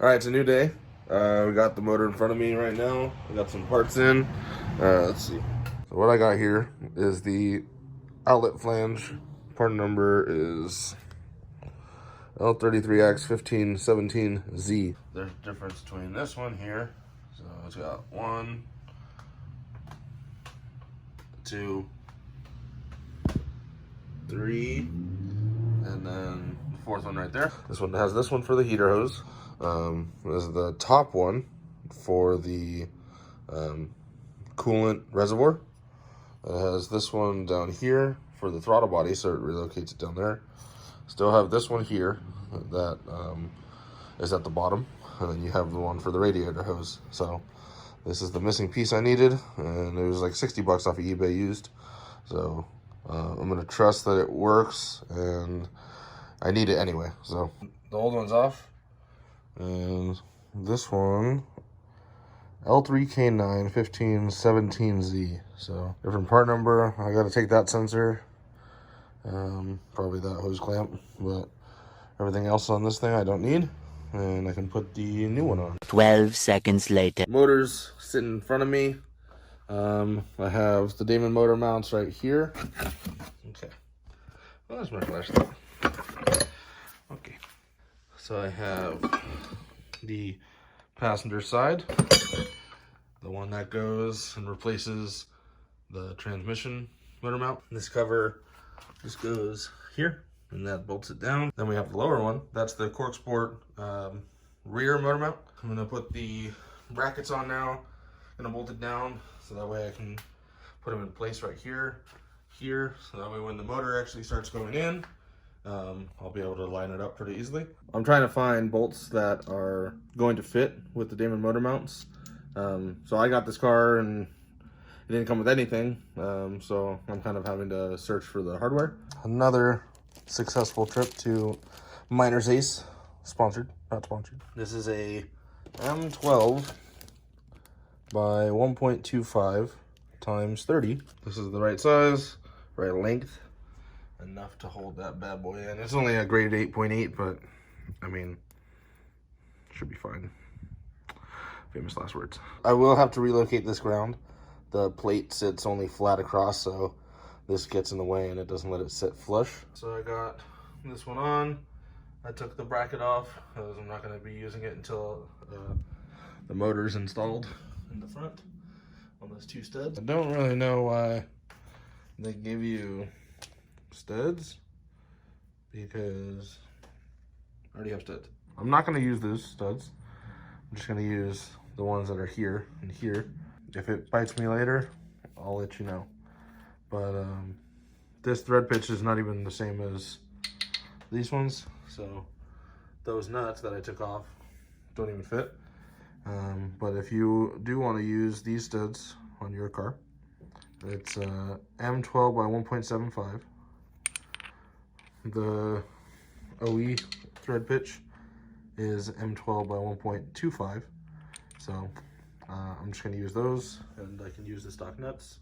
All right, it's a new day. We got the motor in front of me right now. We got some parts in. Let's see. So what I got here is the outlet flange. Part number is L33X1517Z. There's a difference between this one here. So it's got 1, 2, 3, and then the fourth one right there. This one has this one for the heater hose. This is the top one for the coolant reservoir. It has this one down here for the throttle body, so it relocates it down there. Still have this one here that is at the bottom, and then you have the one for the radiator hose. So this is the missing piece I needed, and it was like 60 bucks off of eBay used. So I'm gonna trust that it works, and I need it anyway. So the old one's off, and this one L3K91517Z. So different part number. I got to take that sensor, probably that hose clamp, but everything else on this thing I don't need, and I can put the new one on. 12 seconds later. Motor's sitting in front of me. I have the Damond motor mounts right here. Okay, well, that's my flashlight. Okay, so I have the passenger side, the one that goes and replaces the transmission motor mount. This cover just goes here, and that bolts it down. Then we have the lower one. That's the Cork Sport rear motor mount. I'm gonna put the brackets on now. I'm gonna bolt it down so that way I can put them in place right here, so that way when the motor actually starts going in, I'll be able to line it up pretty easily. I'm trying to find bolts that are going to fit with the Damond motor mounts. So I got this car and it didn't come with anything, so I'm kind of having to search for the hardware. Another successful trip to Miner's Ace. Sponsored, not sponsored. This is a M12 by 1.25 times 30. This is the right size, right length, enough to hold that bad boy in. It's only a grade 8.8, but I mean, should be fine. Famous last words. I will have to relocate this ground. The plate sits only flat across, so this gets in the way and it doesn't let it sit flush. So I got this one on. I took the bracket off because I'm not going to be using it until the motor's installed in the front on those two studs. I don't really know why they give you studs, because I already have studs. I'm not going to use those studs. I'm just going to use the ones that are here and here. If it bites me later, I'll let you know. But this thread pitch is not even the same as these ones, so those nuts that I took off don't even fit. But if you do want to use these studs on your car, it's M12 by 1.75. The OE thread pitch is M12 by 1.25. So I'm just going to use those, and I can use the stock nuts,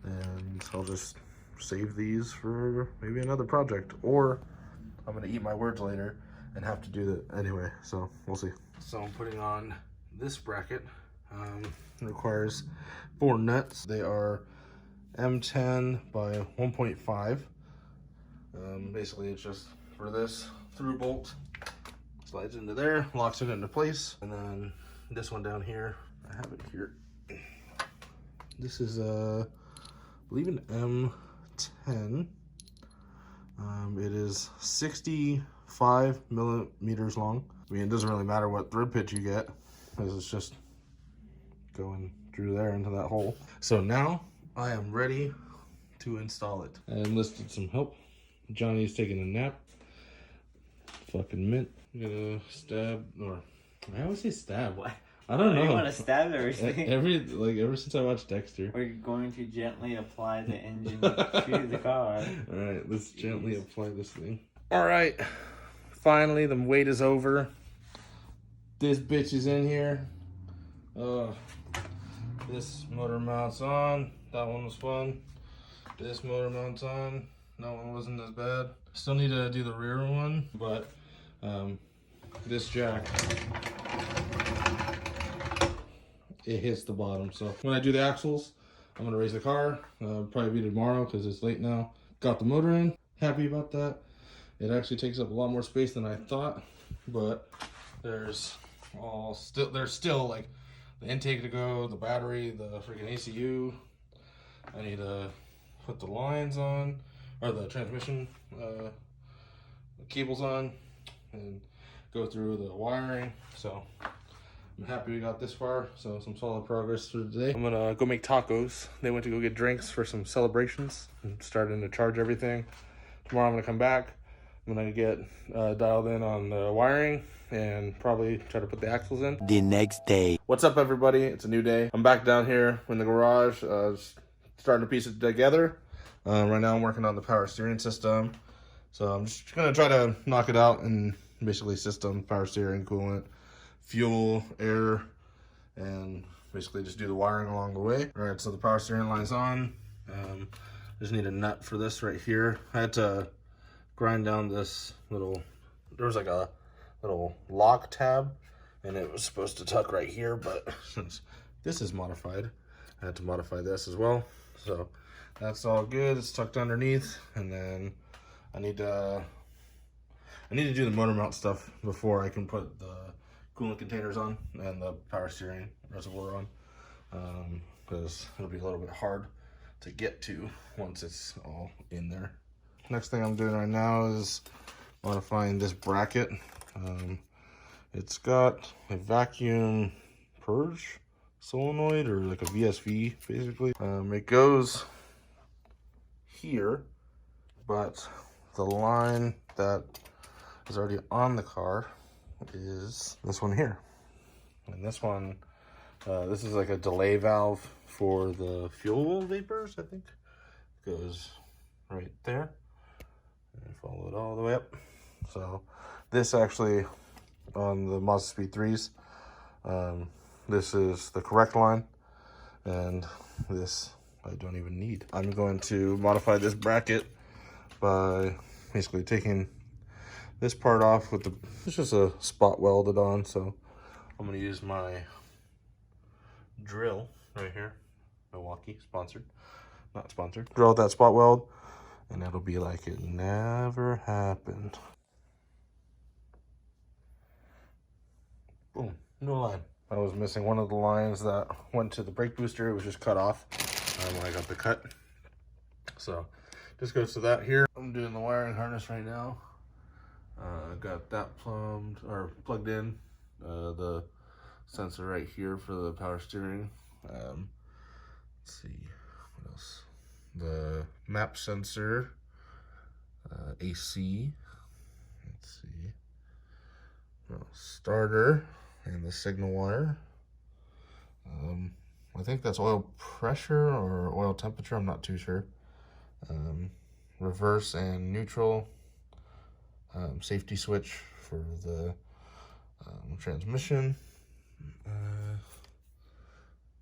and I'll just save these for maybe another project, or I'm going to eat my words later and have to do that anyway, so we'll see. So I'm putting on this bracket. It requires 4 nuts. They are M10 by 1.5. Basically it's just for this THRU bolt, slides into there, locks it into place, and then this one down here, I have it here. This is I believe an M10. It is 65 millimeters long. I mean, it doesn't really matter what thread pitch you get, because it's just going through there into that hole. So now I am ready to install it. I enlisted some help. Johnny's taking a nap. Fucking mint. I'm gonna stab, or I always say stab. What? I don't know. You want to stab everything? Ever since I watched Dexter. We're going to gently apply the engine to the car. All right, let's gently apply this thing. All right, finally the wait is over. This bitch is in here. This motor mount's on. That one was fun. This motor mount's on. That one wasn't as bad. Still need to do the rear one, but this jack it hits the bottom. So when I do the axles, I'm gonna raise the car. Probably be tomorrow because it's late now. Got the motor in. Happy about that. It actually takes up a lot more space than I thought, but there's still like the intake to go, the battery, the freaking ACU. I need to put the lines on, or the transmission cables on, and go through the wiring. So I'm happy we got this far. So some solid progress through today. I'm gonna go make tacos. They went to go get drinks for some celebrations. I'm starting to charge everything. Tomorrow I'm gonna come back. I'm gonna get dialed in on the wiring and probably try to put the axles in. The next day. What's up, everybody? It's a new day. I'm back down here in the garage, starting to piece it together. Right now I'm working on the power steering system. So I'm just gonna try to knock it out and basically system, power steering, coolant, fuel, air, and basically just do the wiring along the way. All right, so the power steering line's on. Just need a nut for this right here. I had to grind down this little, there was like a little lock tab and it was supposed to tuck right here, but since this is modified, I had to modify this as well. So that's all good. It's tucked underneath, and then I need to do the motor mount stuff before I can put the coolant containers on and the power steering reservoir on, because it'll be a little bit hard to get to once it's all in there. Next thing I'm doing right now is modifying this bracket. It's got a vacuum purge solenoid, or like a VSV basically. It goes here, but the line that is already on the car is this one here. And this one, this is like a delay valve for the fuel vapors, I think. Goes right there. And follow it all the way up. So this actually, on the Mazdaspeed 3s, this is the correct line, and this I don't even need. I'm going to modify this bracket by basically taking this part off with it's just a spot welded on, so I'm gonna use my drill right here. Milwaukee, sponsored, not sponsored. Drill with that spot weld, and it'll be like it never happened. Boom, new line. I was missing one of the lines that went to the brake booster. It was just cut off when I got the cut. So just goes to that here. I'm doing the wiring harness right now. Got that plugged in. The sensor right here for the power steering. Let's see, what else? The map sensor, AC. Let's see. Starter and the signal wire. I think that's oil pressure or oil temperature. I'm not too sure. Reverse and neutral. Safety switch for the transmission.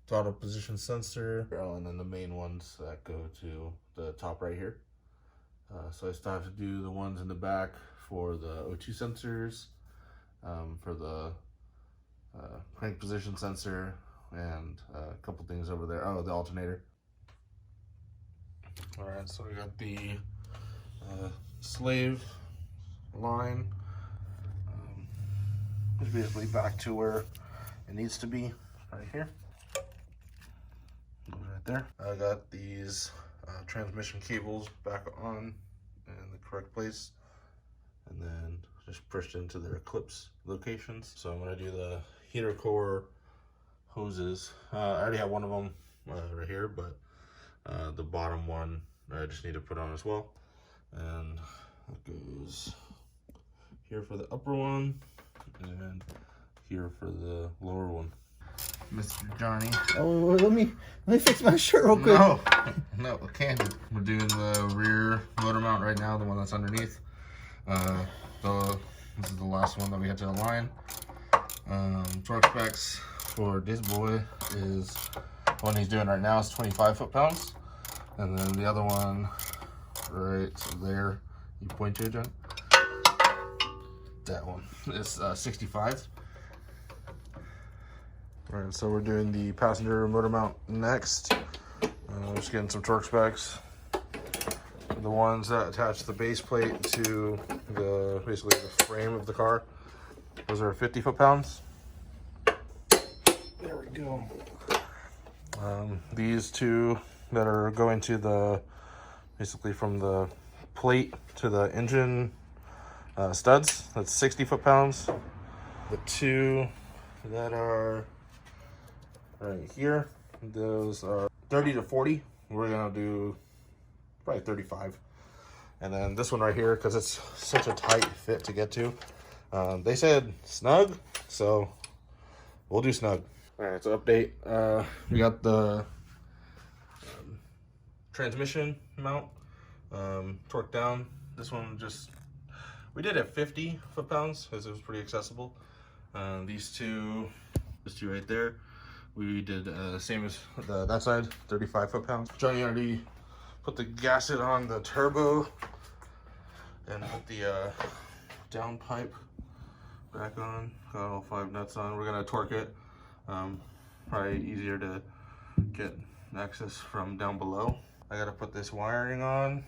Throttle position sensor. And then the main ones that go to the top right here. So I still have to do the ones in the back for the O2 sensors, for the crank position sensor, and a couple things over there. Oh, the alternator. All right, so we got the slave line. It's basically back to where it needs to be, right here. Right there. I got these transmission cables back on in the correct place, and then just pushed into their clips locations. So I'm gonna do the heater core hoses. I already have one of them right here, but the bottom one I just need to put on as well. And it goes here for the upper one, and here for the lower one. Mr. Johnny. Oh, let me fix my shirt real quick. No, can't. We're doing the rear motor mount right now, the one that's underneath. This is the last one that we had to align. Torque specs for this boy is, one he's doing right now is 25 foot-pounds. And then the other one, right there, you point to it, John? That one is 65. All right, so we're doing the passenger motor mount next. Just getting some torque specs. The ones that attach the base plate to the basically the frame of the car. Those are 50 foot-pounds. There we go. These two that are going to the basically from the plate to the engine studs. That's 60 foot-pounds. The two that are right here, those are 30 to 40. We're gonna do probably 35. And then this one right here, because it's such a tight fit to get to, they said snug, so we'll do snug. All right, so update. We got the transmission mount torqued down. This one we did at 50 foot-pounds because it was pretty accessible. These two right there, we did same as that side, 35 foot-pounds. Johnny already put the gasket on the turbo and put the down pipe back on. Got all 5 nuts on. We're gonna torque it. Probably easier to get access from down below. I gotta put this wiring on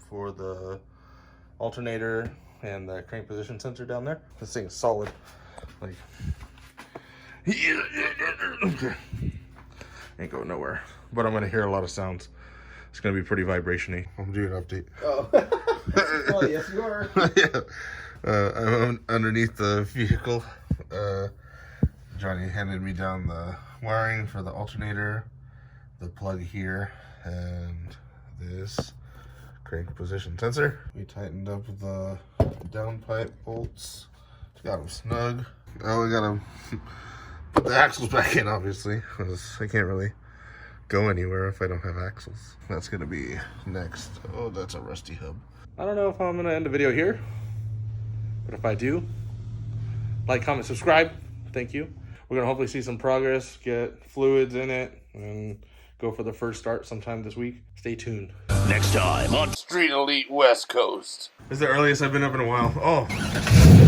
for the alternator and the crank position sensor down there. This thing's solid. Like, okay. Ain't going nowhere. But I'm gonna hear a lot of sounds. It's gonna be pretty vibration-y. I'm doing an update. Oh. Oh, yes, you are. Yeah. I'm underneath the vehicle. Johnny handed me down the wiring for the alternator, the plug here, and this crank position sensor. We tightened up the downpipe bolts. Got them snug. Oh, we gotta put the axles back in, obviously, because I can't really go anywhere if I don't have axles. That's gonna be next. Oh, that's a rusty hub. I don't know if I'm gonna end the video here, but if I do, like, comment, subscribe. Thank you. We're gonna hopefully see some progress, get fluids in it, and go for the first start sometime this week. Stay tuned. Next time on Street Elite West Coast. This is the earliest I've been up in a while. Oh.